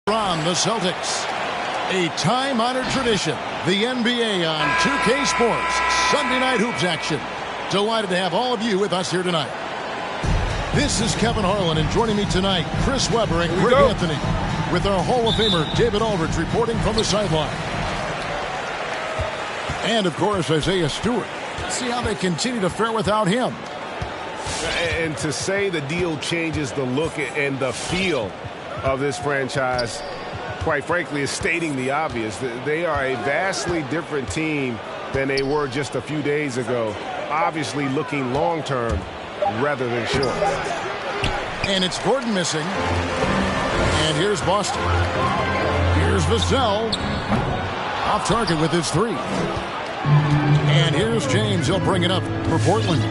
From the Celtics, a time-honored tradition, the NBA on 2K Sports, Sunday Night Hoops action. Delighted to have all of you with us here tonight. This is Kevin Harlan, and joining me tonight, Chris Webber and Greg Anthony, with our Hall of Famer David Aldridge reporting from the sideline. And, of course, Isaiah Stewart. See how they continue to fare without him. And to say the deal changes the look and the feel of this franchise, quite frankly, is stating the obvious. They are a vastly different team than they were just a few days ago. Obviously looking long-term rather than short. And it's Gordon missing. And here's Boston. Here's Vassell. Off target with his three. And here's James. He'll bring it up for Portland.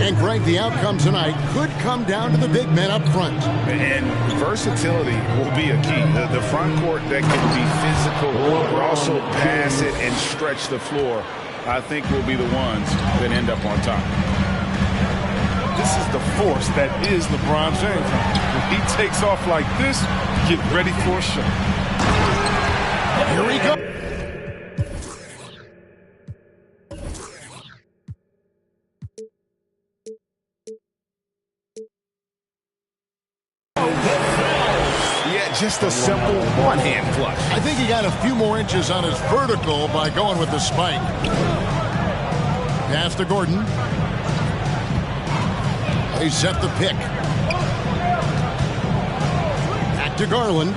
And, Greg, the outcome tonight could come down to the big men up front. And versatility will be a key. The front court that can be physical, but also pass it and stretch the floor, I think will be the ones that end up on top. This is the force that is LeBron James. When he takes off like this, get ready for a show. Here we go. Just a simple one-hand flush. I think he got a few more inches on his vertical by going with the spike. Pass to Gordon. They set the pick. Back to Garland.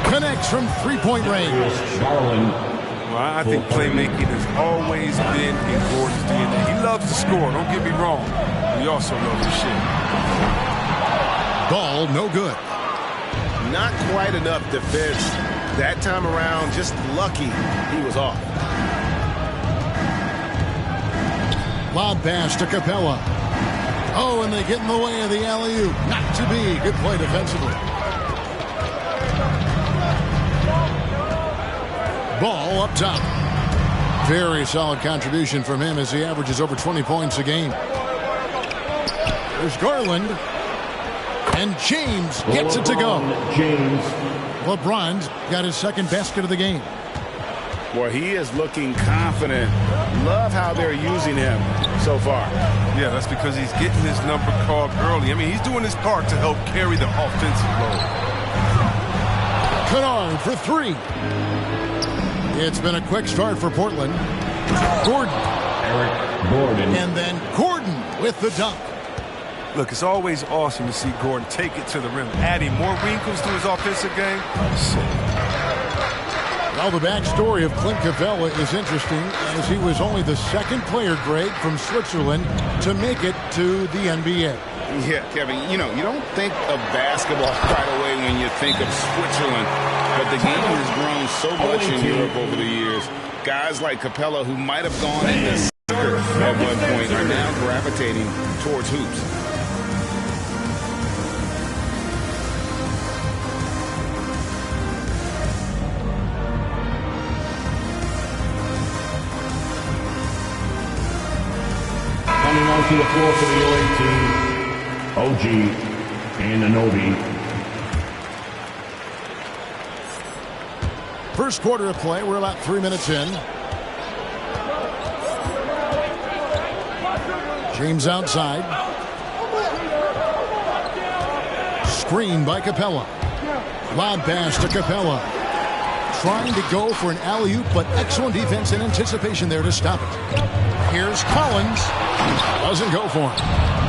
Connects from three-point range. Well, I think playmaking has always been in Gordon's DNA. He loves to score, don't get me wrong. He also loves to shoot. Ball no good. Not quite enough defense that time around. Just lucky he was off. Lob pass to Capella. Oh, and they get in the way of the alley-oop. Not to be. Good play defensively. Ball up top. Very solid contribution from him as he averages over 20 points a game. There's Garland. And James gets it to go. LeBron's got his second basket of the game. Well, he is looking confident. Love how they're using him so far. Yeah, that's because he's getting his number called early. I mean, he's doing his part to help carry the offensive load. Kennard for three. It's been a quick start for Portland. Gordon. And then Gordon with the dunk. Look, it's always awesome to see Gordon take it to the rim, adding more wrinkles to his offensive game. Well, the backstory of Clint Capella is interesting, as he was only the second player, Greg, from Switzerland to make it to the NBA. Yeah, Kevin, you know, you don't think of basketball right away when you think of Switzerland, but the game has grown so much in Europe over the years. Guys like Capella, who might have gone into soccer at one point, are now gravitating towards hoops. Coming onto the floor for the OA team, OG and Anobi. First quarter of play, we're about 3 minutes in. James outside. Screen by Capella. Lob pass to Capella. Trying to go for an alley-oop, but excellent defense and anticipation there to stop it. Here's Collins. Doesn't go for him.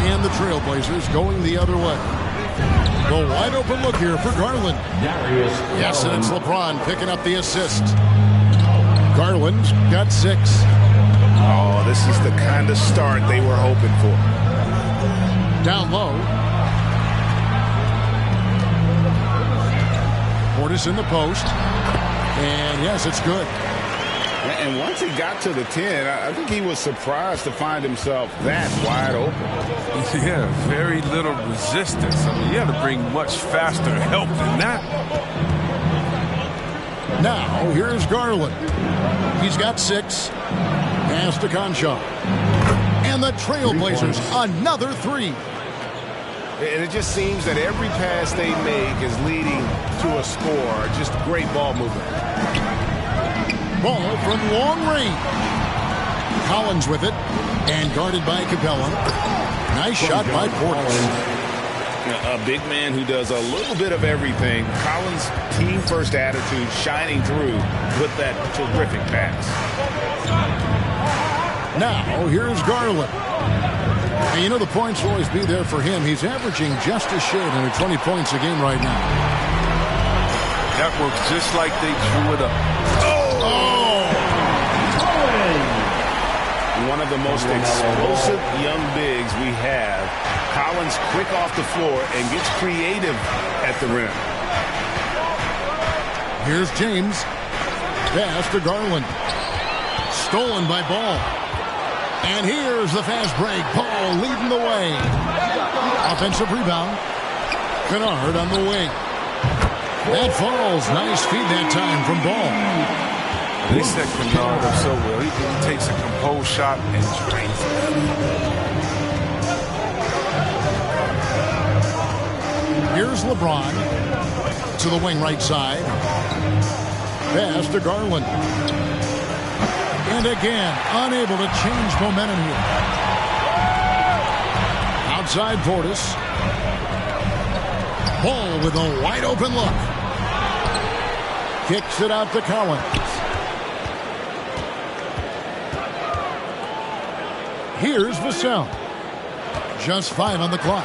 And the Trailblazers going the other way. The wide open look here for Garland. Yes, and it's LeBron picking up the assist. Garland's got 6. Oh, this is the kind of start they were hoping for. Down low. Portis in the post. And yes, it's good. And once he got to the 10, I think he was surprised to find himself that wide open. Yeah, very little resistance. I mean, you had to bring much faster help than that. Now, here's Garland. He's got 6. Pass to Conchar. And the Trailblazers, another 3. And it just seems that every pass they make is leading to a score. Just great ball movement. Ball from long range. Collins with it, and guarded by Capella. Nice shot by Portis. A big man who does a little bit of everything. Collins' team-first attitude shining through with that terrific pass. Now, here's Garland. And you know the points will always be there for him. He's averaging just a shade under 20 points a game right now. That works just like they drew it up. One of the most explosive young bigs we have. Collins quick off the floor and gets creative at the rim. Here's James. Pass to Garland. Stolen by Ball. And here's the fast break. Ball leading the way. Offensive rebound. Kennard on the wing. That falls. Nice feed that time from Ball. They set Kennard up so well. He takes a composed shot and drains it. Here's LeBron to the wing right side. Pass to Garland. And again, unable to change momentum here. Outside Portis. Ball with a wide open look. Kicks it out to Collins. Here's Vassell. Just 5 on the clock.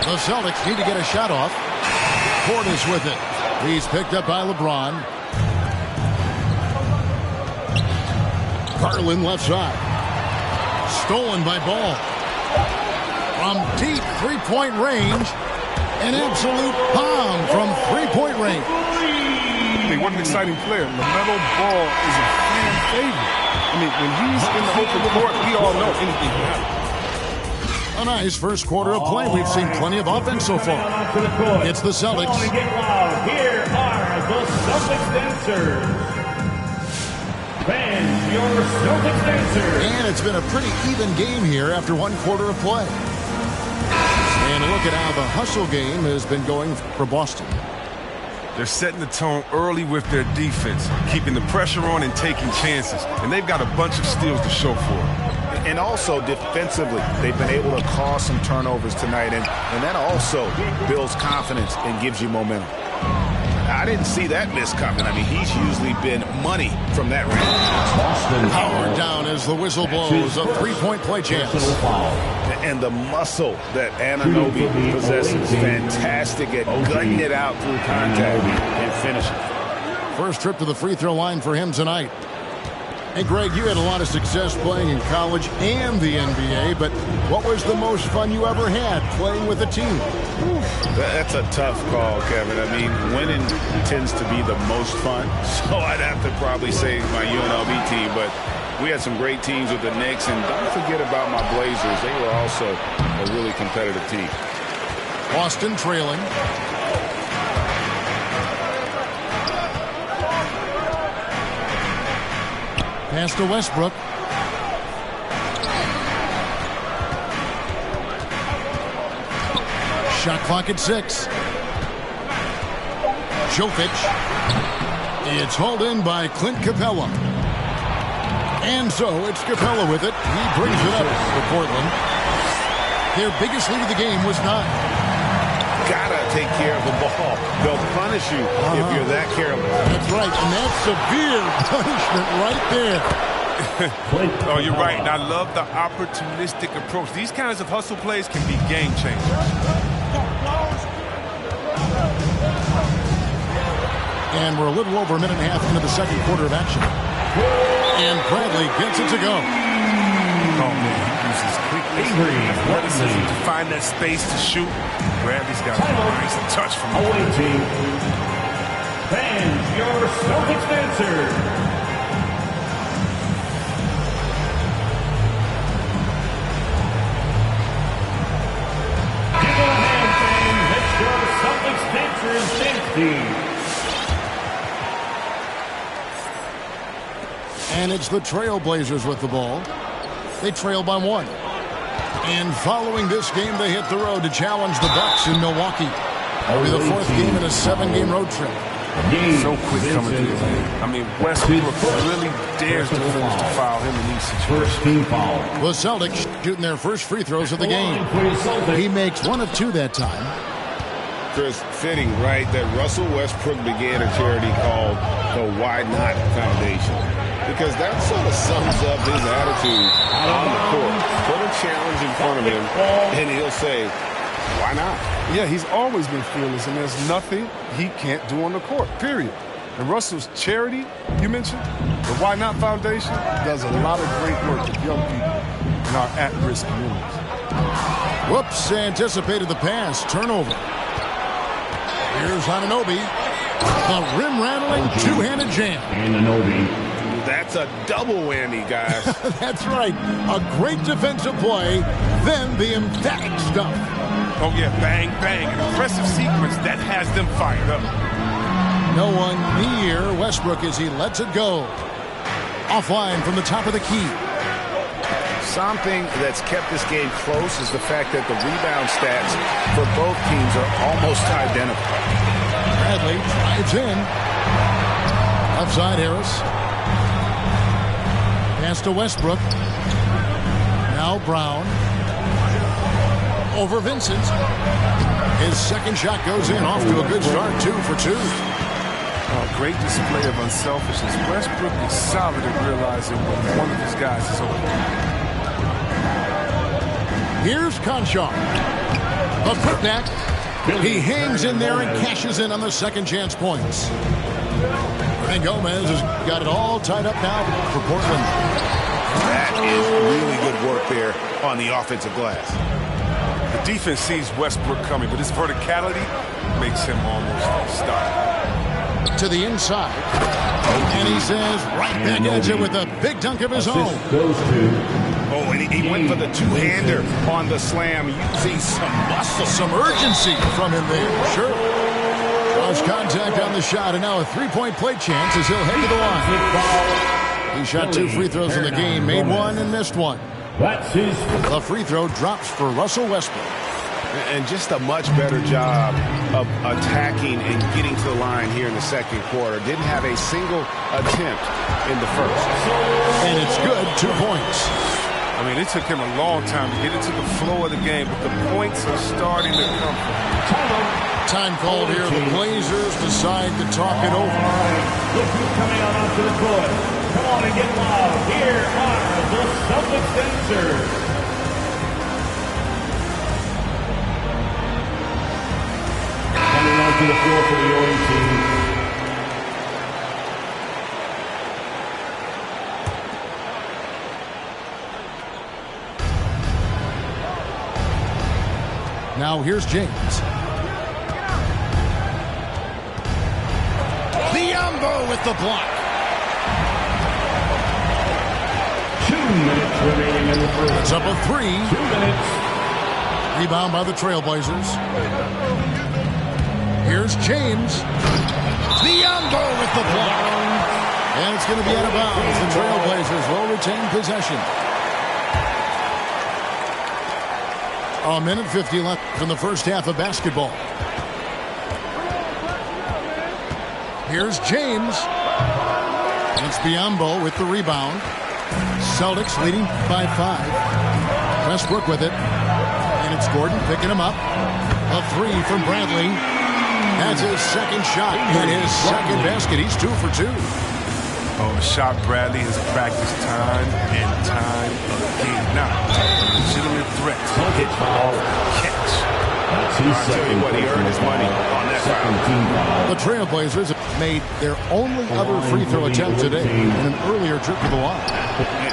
The Celtics need to get a shot off. Portis with it. He's picked up by LeBron. Garland left side. Stolen by Ball. From deep three-point range. An absolute bomb from three-point range. Hey, what an exciting player. LaMelo Ball is a fan favorite. I mean, when he's in the open court, we all know anything can happen. A nice first quarter of play. We've seen plenty of offense so far. It's the Celtics. Here are the Celtics dancers. Fans, your Celtics dancers. And it's been a pretty even game here after one quarter of play. And look at how the hustle game has been going for Boston. They're setting the tone early with their defense, keeping the pressure on and taking chances. And they've got a bunch of steals to show for it. And also defensively, they've been able to cause some turnovers tonight. And that also builds confidence and gives you momentum. I didn't see that miss coming. I mean, he's usually been money from that range. Powered down as the whistle blows. A three-point play chance. And the muscle that Anunoby possesses. Fantastic at gutting it out through contact and finishing. First trip to the free throw line for him tonight. Hey, Greg, you had a lot of success playing in college and the NBA, but what was the most fun you ever had playing with a team? That's a tough call, Kevin. I mean, winning tends to be the most fun, so I'd have to probably say my UNLV team, but we had some great teams with the Knicks, and don't forget about my Blazers. They were also a really competitive team. Boston trailing. Pass to Westbrook. Shot clock at 6. Jokic. It's hauled in by Clint Capella. And so it's Capella with it. He brings it up for Portland. Their biggest lead of the game was 9. Gotta take care of the ball. They'll punish you if you're that careless. That's right, and that's severe punishment right there. Oh, you're right, and I love the opportunistic approach. These kinds of hustle plays can be game changers. And we're a little over a minute and a half into the second quarter of action. And Bradley gets it to go. Oh, man, he uses quickness and athleticism to find that space to shoot. Bradley's got a nice touch from him. Away team. Fans, your Celtics dancer. Give a hand, fans. That's your Celtics dancers dance team. And it's the Trailblazers with the ball. They trail by 1. And following this game, they hit the road to challenge the Bucks in Milwaukee. It'll be the fourth game in a 7-game road trip. So quick coming through the lane. I mean, Westbrook really dares defenders to foul him in these situations. The Celtics shooting their first free throws of the game. He makes 1 of 2 that time. Chris, fitting, right, that Russell Westbrook began a charity called the Why Not Foundation. Because that sort of sums up his attitude on the court. Put a challenge in front of him, and he'll say, why not? Yeah, he's always been fearless, and there's nothing he can't do on the court, period. And Russell's charity, you mentioned, the Why Not Foundation, does a lot of great work with young people in our at-risk communities. Whoops, anticipated the pass. Turnover. Here's Anunoby. The rim-rattling two-handed jam. Anunoby. That's a double whammy, guys. That's right. A great defensive play, then the emphatic stuff. Oh, yeah, bang, bang. An impressive sequence that has them fired up. No one near Westbrook as he lets it go. Offline from the top of the key. Something that's kept this game close is the fact that the rebound stats for both teams are almost identical. Bradley drives in. Left side, Harris. Pass to Westbrook. Now Brown. Over Vincent. His second shot goes in, off to a good start, 2 for 2. Great display of unselfishness. Westbrook is solid at realizing when one of his guys is open. Here's Conchar. The putback. He hangs in there and cashes in on the second chance points. And Gomez has got it all tied up now for Portland. That is really good work there on the offensive glass. The defense sees Westbrook coming, but his verticality makes him almost unstoppable. To the inside. And he says right back at you with a big dunk of his own. Oh, and he went for the two-hander on the slam. You see some muscle. Some urgency from him there. Sure. Draws contact on the shot, and now a three-point play chance as he'll head to the line. He shot 2 free throws in the game, made 1 and missed 1. The free throw drops for Russell Westbrook. And just a much better job of attacking and getting to the line here in the second quarter. Didn't have a single attempt in the first. And it's good, 2 points. I mean, it took him a long time to get into the flow of the game, but the points are starting to come from him. Time called here. The Blazers decide to talk it over. Look who's coming out onto the court. Come on and get loud. Here are the Celtics dancers. Coming onto the floor for the OA team. Now here's James. Biombo with the block. 2 minutes remaining in the first. It's up a 3. 2 minutes. Rebound by the Trailblazers. Here's James. Biombo with the block. And it's going to be out of bounds. The Trailblazers will retain possession. A minute 50 left from the first half of basketball. Here's James. It's Biombo with the rebound. Celtics leading by 5. Westbrook with it. And it's Gordon picking him up. A 3 from Bradley. That's his second shot and his second basket. He's 2 for 2. Oh, a shot Bradley has practiced time and time again. Now, legitimate threat. Catch. That's his second. What, he earned his money on that foul. The Trailblazers have made their only other free throw attempt today in an earlier trip to the line.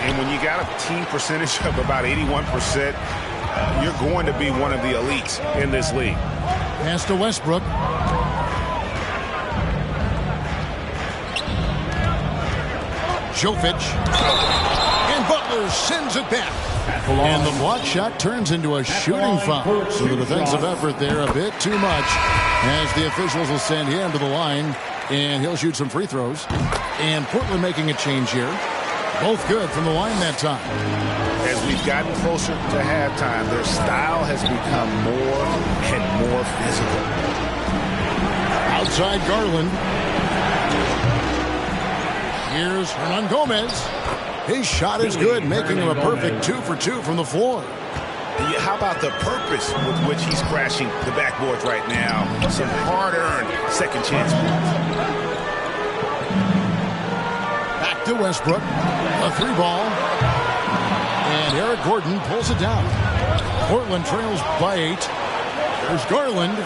And when you got a team percentage of about 81%, you're going to be one of the elites in this league. Pass to Westbrook. Jovic. And Butler sends it back. And the block shot turns into a shooting foul. So the defensive effort there a bit too much as the officials will send him to the line. And he'll shoot some free throws. And Portland making a change here. Both good from the line that time. As we've gotten closer to halftime, their style has become more and more physical. Outside Garland. Here's Hernan Gomez. His shot is good, making him a perfect 2 for 2 from the floor. How about the purpose with which he's crashing the backboards right now? Some hard-earned second chance points. Back to Westbrook. A 3-ball. And Eric Gordon pulls it down. Portland trails by 8. There's Garland.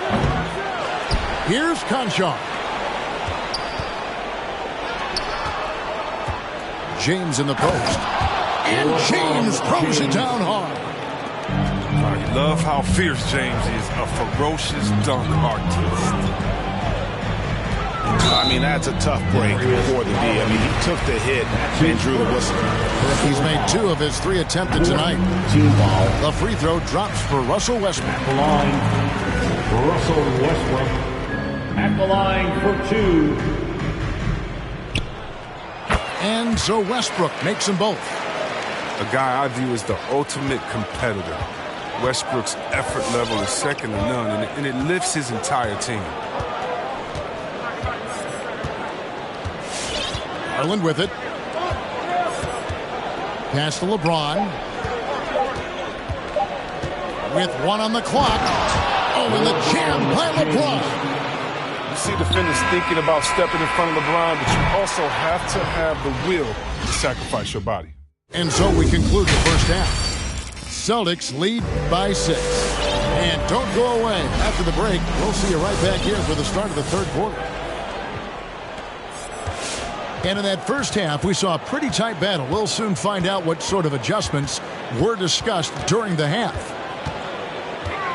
Here's Conchar. James in the post. And James throws it down hard. I love how fierce James is, a ferocious dunk artist. I mean, that's a tough break for the D. I mean, he took the hit and drew the whistle. He's made 2 of his 3 attempted tonight. The free throw drops for Russell Westbrook. At the line, Russell Westbrook. At the line for 2. And so Westbrook makes them both. A guy I view as the ultimate competitor. Westbrook's effort level is second to none, and it lifts his entire team. Garland with it. Pass to LeBron. With 1 on the clock. Oh, and the jam by LeBron. You see defenders thinking about stepping in front of LeBron, but you also have to have the will to sacrifice your body. And so we conclude the first half. Celtics lead by 6. And don't go away. After the break, we'll see you right back here for the start of the third quarter. And in that first half, we saw a pretty tight battle. We'll soon find out what sort of adjustments were discussed during the half.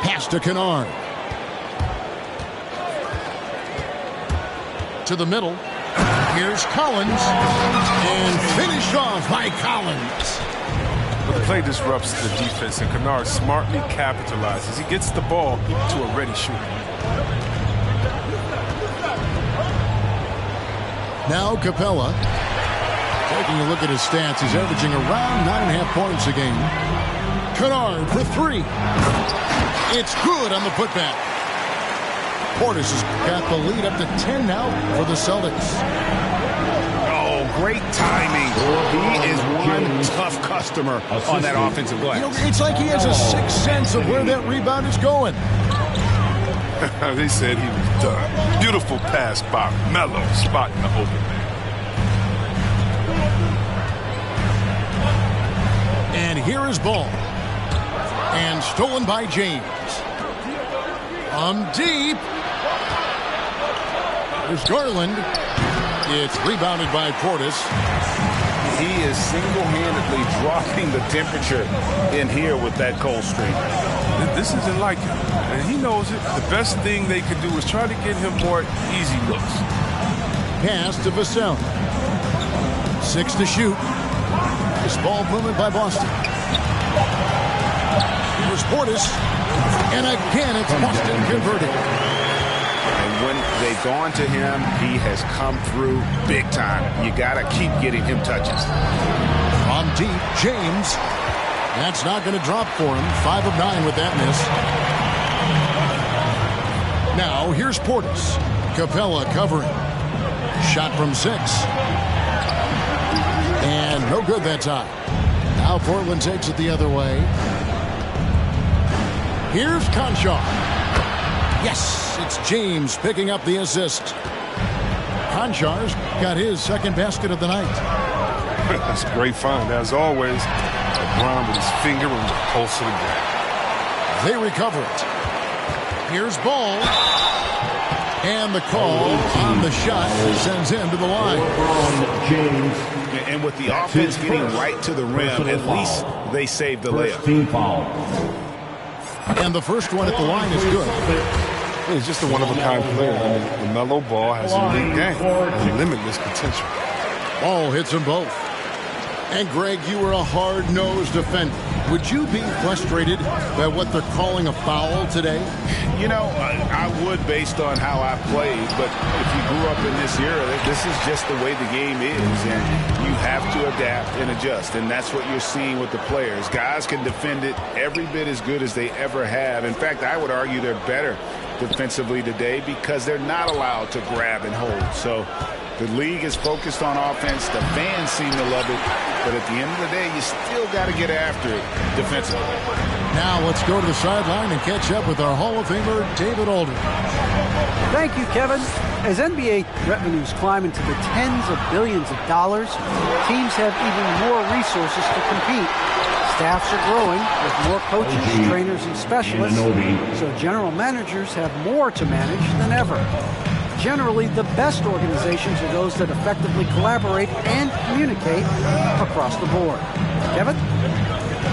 Pass to Kennard. To the middle. Here's Collins. And finished off by Collins. But the play disrupts the defense, and Kennard smartly capitalizes. He gets the ball to a ready shooter. Now Capella. Taking a look at his stats, he's averaging around 9.5 points a game. Kennard for 3. It's good on the putback. Portis has got the lead up to 10 now for the Celtics. Oh, great timing. He is one tough customer on that offensive glass. You know, it's like he has a sixth sense of where that rebound is going. They said he was done. Beautiful pass by Melo, spotting the open man. And here is ball. And stolen by James. Deep. There's Garland. It's rebounded by Portis. He is single-handedly dropping the temperature in here with that cold streak. This isn't like him, and he knows it. The best thing they could do is try to get him more easy looks. Pass to Vassell. 6 to shoot. This ball movement by Boston. Here's Portis. And again, it's Boston converting. And when they've gone to him, he has come through big time. You got to keep getting him touches. From deep, James. That's not going to drop for him. 5 of 9 with that miss. Now, here's Portis. Capella covering. Shot from 6. And no good that time. Now Portland takes it the other way. Here's Conchar. Yes, it's James picking up the assist. Conchar's got his second basket of the night. That's a great find. As always, LeBron with his finger on the pulse of the game. They recover it. Here's Ball. And the call on the shot sends him to the line. And with the offense getting right to the rim, at least they saved the layup. And the first one at the line is good. He's just a one-of-a-kind player. I mean, the Melo Ball has an elite game and limitless potential. Ball hits them both. And Greg, you were a hard-nosed defender. Would you be frustrated by what they're calling a foul today? You know, I would based on how I played, but if you grew up in this era, this is just the way the game is, and you have to adapt and adjust, and that's what you're seeing with the players. Guys can defend it every bit as good as they ever have. In fact, I would argue they're better defensively today because they're not allowed to grab and hold. So the league is focused on offense. The fans seem to love it. But at the end of the day, you still got to get after it defensively. Now let's go to the sideline and catch up with our Hall of Famer, David Aldridge. Thank you, Kevin. As NBA revenues climb into the tens of billions of dollars, teams have even more resources to compete. Staffs are growing with more coaches, trainers, and specialists, so general managers have more to manage than ever. Generally, the best organizations are those that effectively collaborate and communicate across the board. Kevin?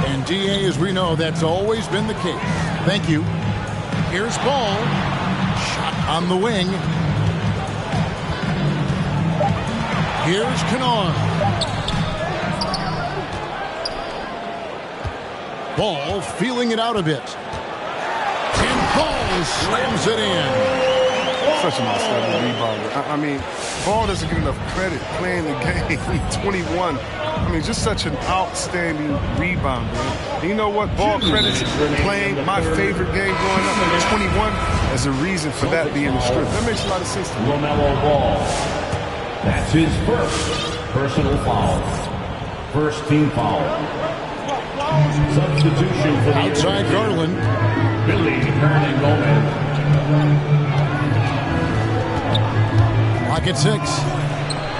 And DA, as we know, that's always been the case. Thank you. Here's ball. Shot on the wing. Here's Kennard. Ball feeling it out a bit. And Ball slams it in. Such an outstanding rebounder. I mean, Ball doesn't get enough credit playing the game. 21. I mean, just such an outstanding rebounder. And you know what? Ball credits playing my favorite game growing up at 21 as a reason for that being the script. That makes a lot of sense to me. LaMelo Ball. That's his first personal foul. First team foul. Substitution for the outside Garland. Billy Hernangomez. Lock at 6.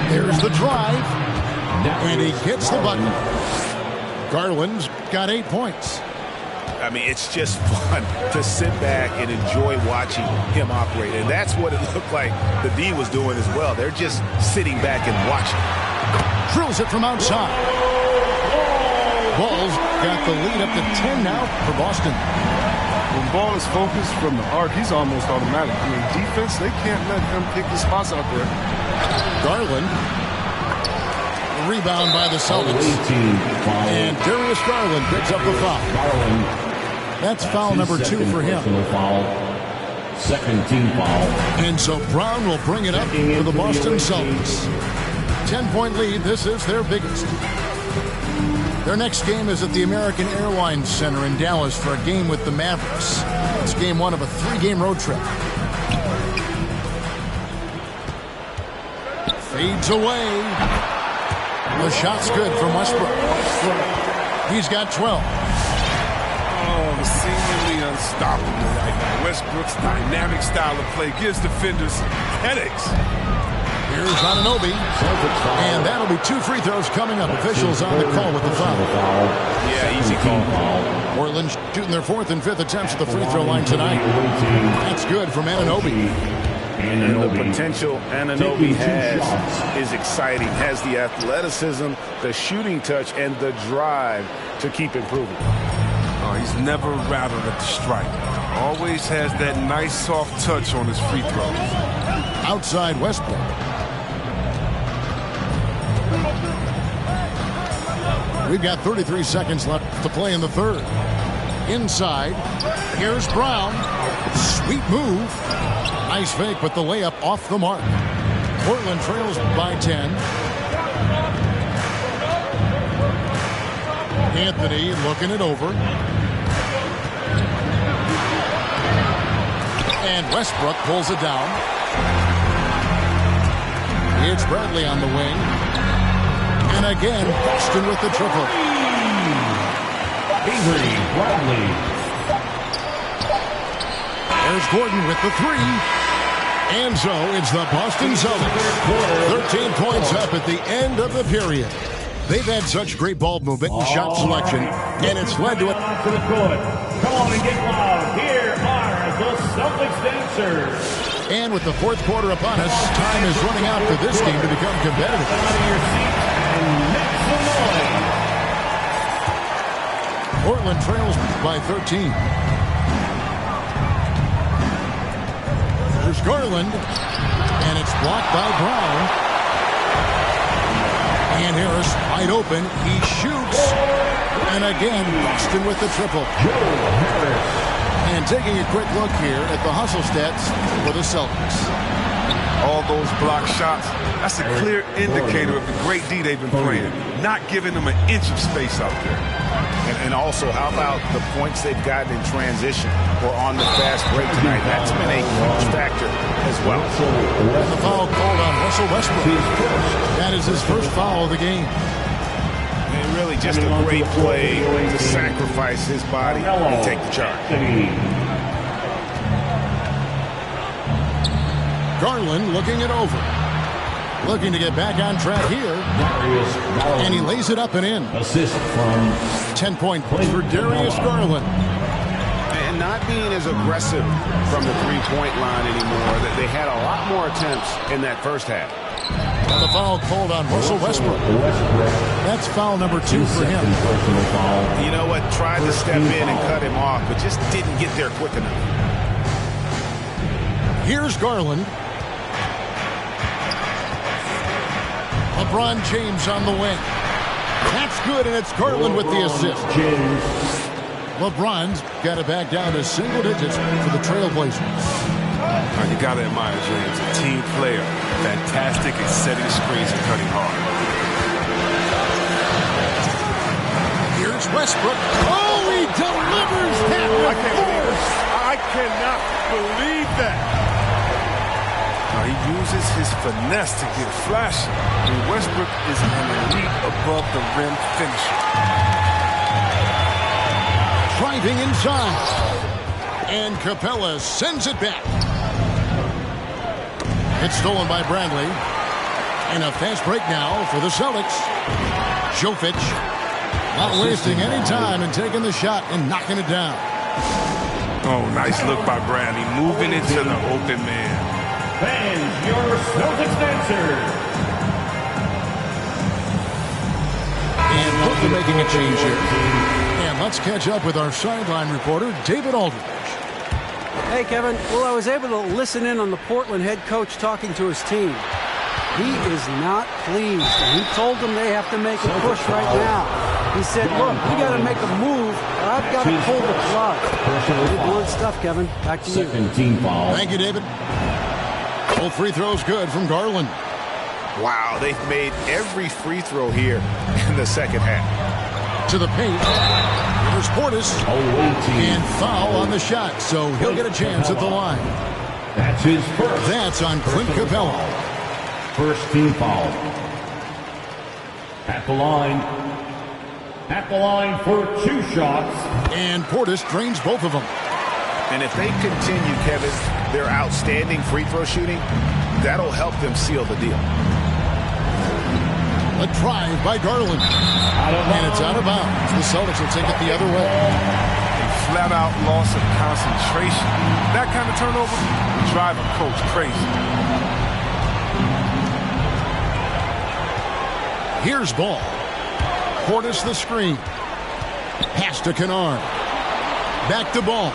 There's the drive. And he hits the button. Garland's got 8 points. I mean, it's just fun to sit back and enjoy watching him operate. And that's what it looked like the D was doing as well. They're just sitting back and watching. Drills it from outside. Ball's got the lead up to 10 now for Boston. When Ball is focused from the arc, he's almost automatic. I mean, defense, they can't let him pick his spots out there. Garland. Rebound by the Celtics. And Darius Garland picks up the foul. That's foul number 2 for him. Second team foul. And so Brown will bring it up for the Boston Celtics. 10-point lead. This is their biggest. Their next game is at the American Airlines Center in Dallas for a game with the Mavericks. It's game 1 of a 3-game road trip. Fades away. The shot's good from Westbrook. He's got 12. Oh, seemingly unstoppable right now. Westbrook's dynamic style of play gives defenders headaches. Here's Anunoby. And that'll be 2 free throws coming up. Officials on the call with the foul. Yeah, easy call. Portland shooting their 4th and 5th attempts at the free throw line tonight. That's good from Anunoby. And the potential Anunoby has is exciting. Has the athleticism, the shooting touch, and the drive to keep improving. Oh, he's never rattled at the stripe. Always has that nice soft touch on his free throws. Outside Westbrook. We've got 33 seconds left to play in the third. Inside, here's Brown. Sweet move. Nice fake, but the layup off the mark. Portland trails by 10. Anthony looking it over. And Westbrook pulls it down. It's Bradley on the wing. And again, Boston with the triple. Avery Bradley. There's Gordon with the 3. And so it's the Boston Celtics. 13 points up at the end of the period. They've had such great ball movement and shot selection, and it's led to it. Come on and get loud. Here are the Celtics dancers. And with the 4th quarter upon us, time is running out for this game to become competitive. Out of your seat and make some noise. Portland trails by 13. There's Garland, and it's blocked by Brown. And Harris wide open. He shoots, And again, Boston with the triple. And taking a quick look here at the hustle stats for the Celtics. All those block shots, that's a clear indicator of the great D they've been playing. Not giving them an inch of space out there. And also, how about the points they've gotten in transition or on the fast break tonight? That's been a huge factor as well. And the foul called on Russell Westbrook. That is his first foul of the game. And really just a great play to sacrifice his body and take the charge. Garland looking it over. Looking to get back on track here. And he lays it up and in. Assist from 10-point play for Darius Garland. And not being as aggressive from the three-point line anymore. They had a lot more attempts in that first half. And the foul called on Russell Westbrook. That's foul number 2 for him. You know what? Tried to step in and cut him off, but just didn't get there quick enough. Here's Garland. LeBron James on the wing. That's good, and it's Garland with the assist. LeBron's got it back down to single digits for the Trailblazers. You got to admire James, a team player. Fantastic at setting screens and cutting hard. Here's Westbrook. Oh, he delivers that with force. I cannot believe that. He uses his finesse to get flashy. And Westbrook is an elite above-the-rim finisher. Driving inside. And Capella sends it back. It's stolen by Bradley. And a fast break now for the Celtics. Jovic not wasting any time and taking the shot and knocking it down. Oh, nice look by Bradley, moving into the open man. Fans, your Celtics answer. And Brooklyn making a change here. And let's catch up with our sideline reporter, David Aldridge. Hey, Kevin. Well, I was able to listen in on the Portland head coach talking to his team. He is not pleased. And he told them they have to make a push right now. He said, look, we got to make a move. I've got to pull the plug. Good one stuff, Kevin. Back to you. Team foul. Thank you, David. Both free throws good from Garland. Wow, they've made every free throw here in the second half. To the paint. Here's Portis. And foul on the shot, so he'll get a chance at the line. That's his first. That's on Clint Capella. First team foul. At the line. At the line for 2 shots. And Portis drains both of them. And if they continue, Kevin, their outstanding free throw shooting, that'll help them seal the deal. A drive by Garland. And it's out of bounds. The Celtics will take it the other way. A flat-out loss of concentration. That kind of turnover will drive a coach crazy. Here's ball. Portis the screen. Pass to Kennard. Back to ball.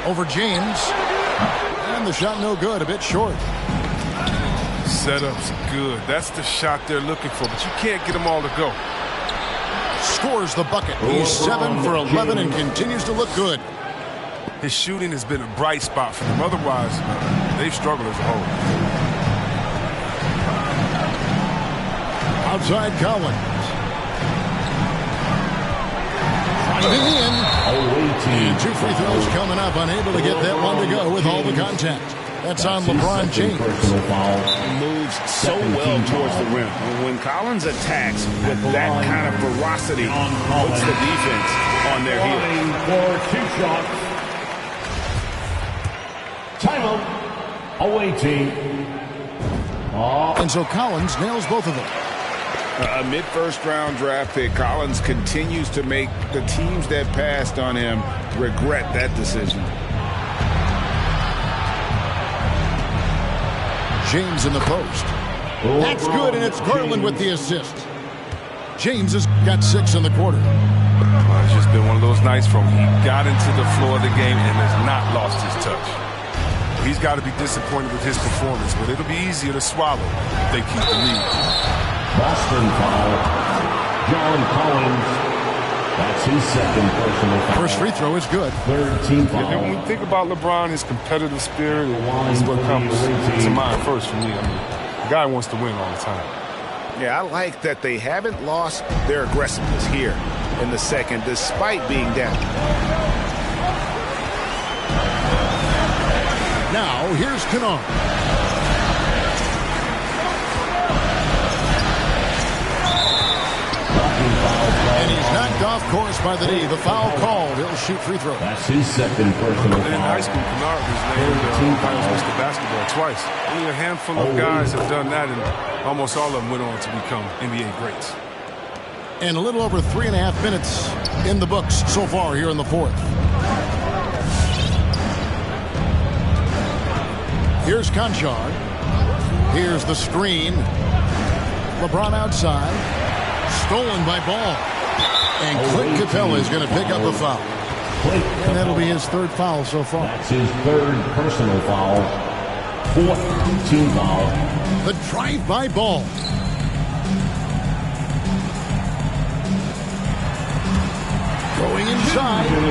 Over James. And the shot no good. A bit short. Setup's good. That's the shot they're looking for, but you can't get them all to go. Scores the bucket. He's 7 for 11 and continues to look good. His shooting has been a bright spot for them. Otherwise, they've struggled as a whole. Outside Collins. Driving in. And 2 free throws coming up. Unable to get that one to go with all the contact. That's on LeBron James. Moves so well towards the rim. When Collins attacks with that kind of ferocity, puts the defense on their heels. For 2 shots. Timeout. Away team. And so Collins nails both of them. A mid-first-round draft pick, Collins continues to make the teams that passed on him regret that decision. James in the post. That's good, and it's Garland with the assist. James has got 6 in the quarter. It's just been one of those nights from he got into the floor of the game and has not lost his touch. He's got to be disappointed with his performance, but it'll be easier to swallow if they keep the lead. Boston foul. John Collins. That's his second personal foul. First free throw is good. Third team foul. Yeah, when we think about LeBron, his competitive spirit is what comes to mind first for me. I mean, the guy wants to win all the time. Yeah, I like that they haven't lost their aggressiveness here in the second, despite being down. Now, here's Kennard. And he's knocked off course by the knee. The foul called. He'll shoot free throw. That's his second personal foul. In high school, Kennard was named Mr. Basketball twice. Only a handful of guys have done that, and almost all of them went on to become NBA greats. And a little over 3.5 minutes in the books so far here in the fourth. Here's Conchard. Here's the screen. LeBron outside. Stolen by Ball. And Clint Capella is going to pick up a foul. And that'll be his third foul so far. That's his third personal foul. Fourth team foul. The drive by Ball. Going inside. An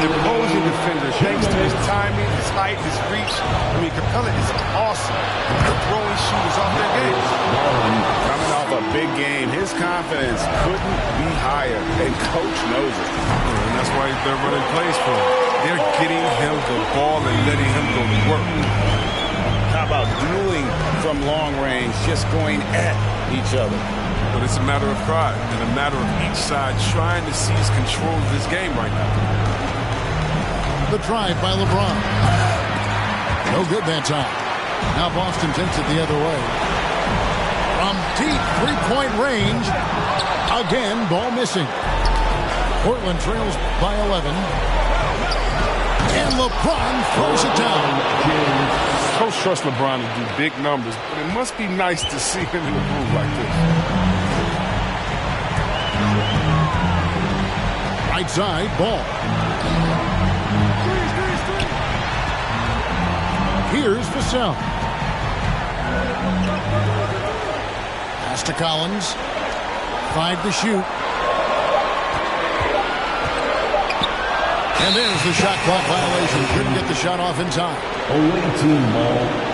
opposing defender, thanks to his timing, his height, his reach. I mean, Capella is awesome. They're throwing shooters off their game. Coming off a big game, his confidence couldn't be higher, and Coach knows it. And that's why they're running plays for him. They're getting him the ball and letting him go to work. How about dueling from long range, just going at each other? But it's a matter of pride and a matter of each side trying to seize control of this game right now. The drive by LeBron. No good that time. Now Boston takes it the other way. From deep three-point range. Again, ball missing. Portland trails by 11. And LeBron throws it down. Coach trusts LeBron to do big numbers, but it must be nice to see him in the groove like this. Right side, Ball. Here's Vassell. Pass to Collins. 5 to shoot. And there's the shot clock violation. Couldn't get the shot off in time. Away team ball.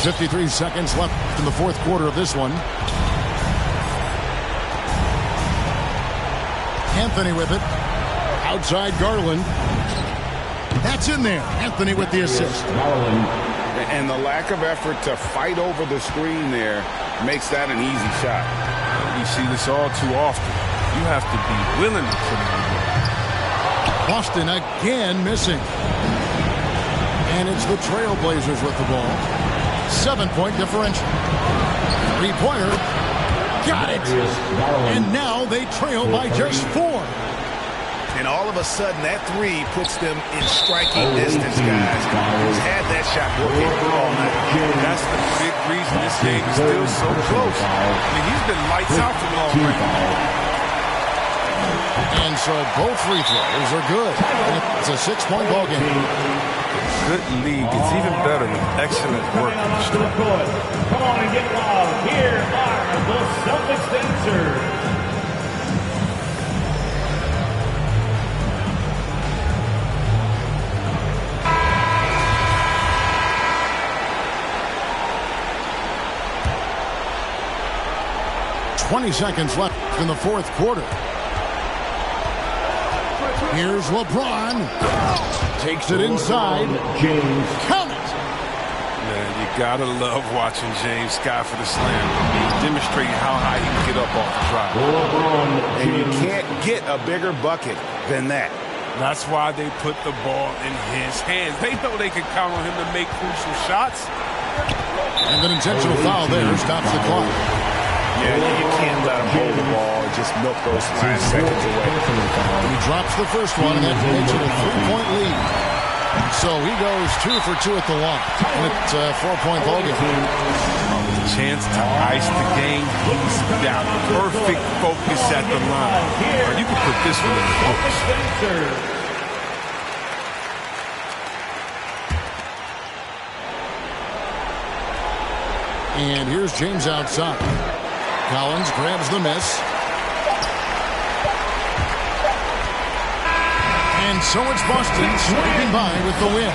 53 seconds left in the fourth quarter of this one. Anthony with it. Outside Garland. That's in there. Anthony with the assist. Garland. And the lack of effort to fight over the screen there makes that an easy shot. We see this all too often. You have to be willing to put it in there. Boston again missing. And it's the Trailblazers with the ball. 7-point differential. Three-pointer. Got it. And now they trail by just 4. And all of a sudden, that three puts them in striking distance, guys. He's had that shot working all night. That's the big reason this game is still so close. I mean, he's been lights out from long range. And so both free throws are good. And it's a 6-point ball game. Good league. It's even better with excellent work. Come on and get loud. Here are the Celtics dancers. .20 seconds left in the fourth quarter. Here's LeBron. Takes it inside. James. Count it. Man, you gotta love watching James Scott for the slam. He's demonstrating how high he can get up off the drive. And you can't get a bigger bucket than that. That's why they put the ball in his hands. They know they can count on him to make crucial shots. And an intentional foul there stops the clock. Yeah, you can't let him hold the ball and just milk those 5 seconds away. He drops the first one, and that makes it a 3-point lead. So he goes 2 for 2 at the line. And it's a 4-point ball game. Chance to ice the game. He's got perfect focus at the line. Or you can put this one in the books. And here's James outside. Collins grabs the miss. And so it's Boston sweeping by with the win.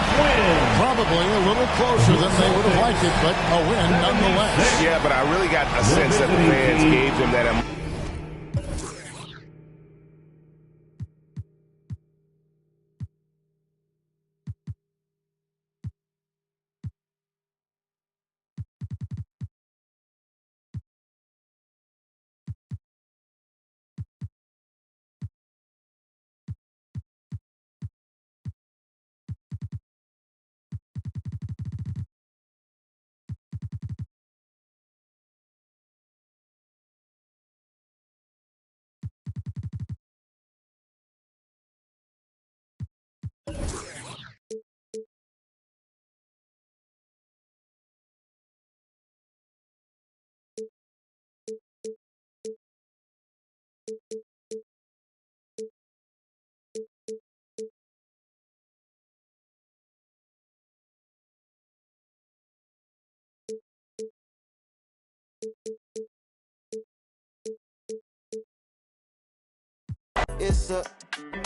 Probably a little closer than they would have liked it, but a win nonetheless. Yeah, but I really got a sense that the fans gave them that.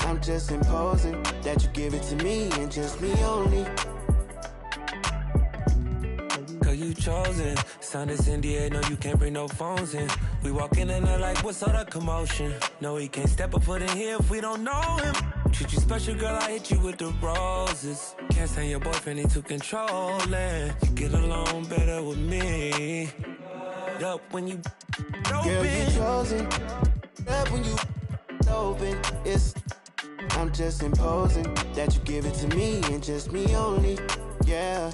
I'm just imposing that you give it to me and just me only. Cause you chosen, sign this NDA, no you can't bring no phones in. We walk in and they're like, what's all the commotion? No, he can't step a foot in here if we don't know him. Treat you special, girl, I hit you with the roses. Can't stand your boyfriend, he too controlling. You get along better with me. Up when you open. Girl, you chosen. Up when you open. I'm just imposing that you give it to me and just me only. Yeah.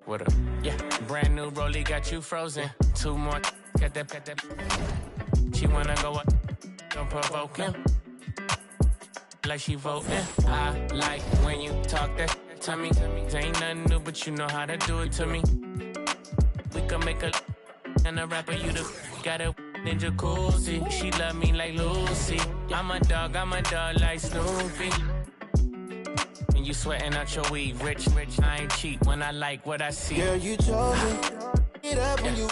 What up? Yeah, brand new rollie got you frozen. Two more, got that. She wanna go up, don't provoke him. Like she voting. I like when you talk that to me. Ain't nothing new, but you know how to do it to me. We can make a and a rapper, you the got a in jacuzzi. She love me like Lucy. I'm a dog like Snoopy. And you sweating out your weed, rich, I ain't cheap when I like what I see. Girl, you chose me. Get up when you